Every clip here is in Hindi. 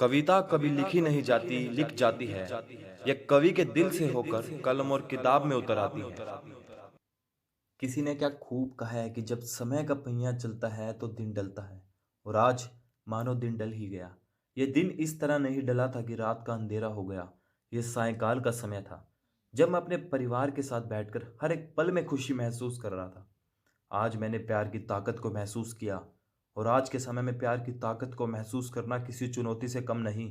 कविता कभी लिखी नहीं जाती, लिख जाती है। यह कवि के दिल से होकर कलम और किताब में उतर आती है। किसी ने क्या खूब कहा है कि जब समय का पहिया चलता है तो दिन डलता है। और आज मानो दिन डल ही गया। यह दिन इस तरह नहीं डला था कि रात का अंधेरा हो गया। यह सायंकाल का समय था, जब मैं अपने परिवार के साथ बैठकर हर एक पल में खुशी महसूस कर रहा था। आज मैंने प्यार की ताकत को महसूस किया। और आज के समय में प्यार की ताकत को महसूस करना किसी चुनौती से कम नहीं।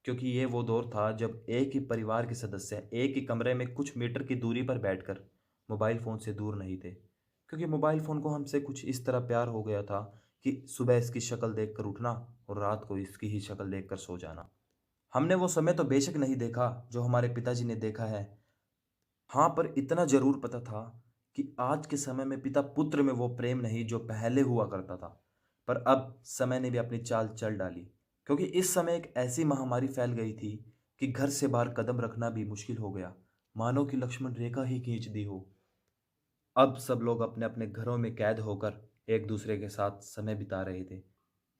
क्योंकि ये वो दौर था जब एक ही परिवार के सदस्य एक ही कमरे में कुछ मीटर की दूरी पर बैठकर मोबाइल फ़ोन से दूर नहीं थे। क्योंकि मोबाइल फ़ोन को हमसे कुछ इस तरह प्यार हो गया था कि सुबह इसकी शक्ल देखकर उठना और रात को इसकी ही शक्ल देखकर सो जाना। हमने वो समय तो बेशक नहीं देखा जो हमारे पिताजी ने देखा है। हाँ, पर इतना ज़रूर पता था कि आज के समय में पिता पुत्र में वो प्रेम नहीं जो पहले हुआ करता था। पर अब समय ने भी अपनी चाल चल डाली, क्योंकि इस समय एक ऐसी महामारी फैल गई थी कि घर से बाहर कदम रखना भी मुश्किल हो गया, मानो कि लक्ष्मण रेखा ही खींच दी हो। अब सब लोग अपने अपने घरों में कैद होकर एक दूसरे के साथ समय बिता रहे थे।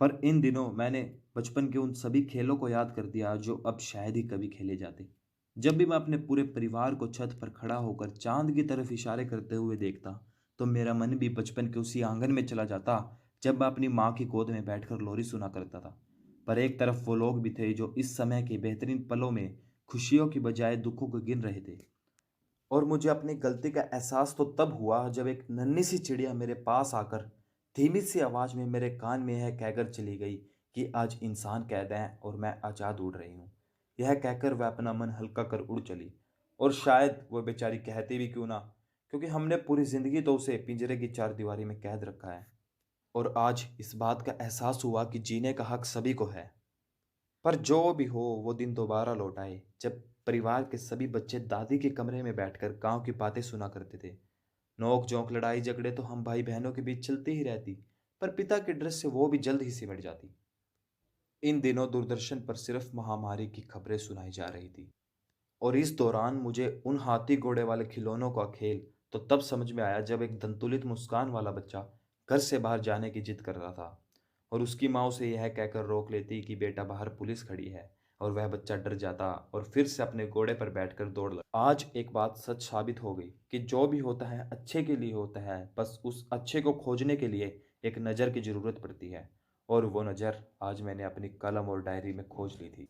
पर इन दिनों मैंने बचपन के उन सभी खेलों को याद कर दिया जो अब शायद ही कभी खेले जाते। जब भी मैं अपने पूरे परिवार को छत पर खड़ा होकर चांद की तरफ इशारे करते हुए देखता, तो मेरा मन भी बचपन के उसी आंगन में चला जाता जब मैं अपनी माँ की गोद में बैठकर लोरी सुना करता था। पर एक तरफ वो लोग भी थे जो इस समय के बेहतरीन पलों में खुशियों की बजाय दुखों को गिन रहे थे। और मुझे अपनी गलती का एहसास तो तब हुआ जब एक नन्ही सी चिड़िया मेरे पास आकर धीमी सी आवाज में मेरे कान में यह कहकर चली गई कि आज इंसान कैद हैं और मैं आज़ाद उड़ रही हूँ। यह कहकर वह अपना मन हल्का कर उड़ चली। और शायद वह बेचारी कहती भी क्यों ना, क्योंकि हमने पूरी जिंदगी तो उसे पिंजरे की चारदीवारी में कैद रखा है। और आज इस बात का एहसास हुआ कि जीने का हक सभी को है। पर जो भी हो, वो दिन दोबारा लौट आए जब परिवार के सभी बच्चे दादी के कमरे में बैठकर गांव की बातें सुना करते थे। नोक झोंक लड़ाई झगड़े तो हम भाई बहनों के बीच चलती ही रहती, पर पिता के डर से वो भी जल्द ही सिमट जाती। इन दिनों दूरदर्शन पर सिर्फ महामारी की खबरें सुनाई जा रही थी। और इस दौरान मुझे उन हाथी घोड़े वाले खिलौनों का खेल तो तब समझ में आया जब एक दंतुलित मुस्कान वाला बच्चा घर से बाहर जाने की जिद कर रहा था और उसकी माँ उसे यह कहकर रोक लेती कि बेटा बाहर पुलिस खड़ी है। और वह बच्चा डर जाता और फिर से अपने घोड़े पर बैठकर दौड़ लगा। आज एक बात सच साबित हो गई कि जो भी होता है अच्छे के लिए होता है, बस उस अच्छे को खोजने के लिए एक नज़र की ज़रूरत पड़ती है। और वो नज़र आज मैंने अपनी कलम और डायरी में खोज ली थी।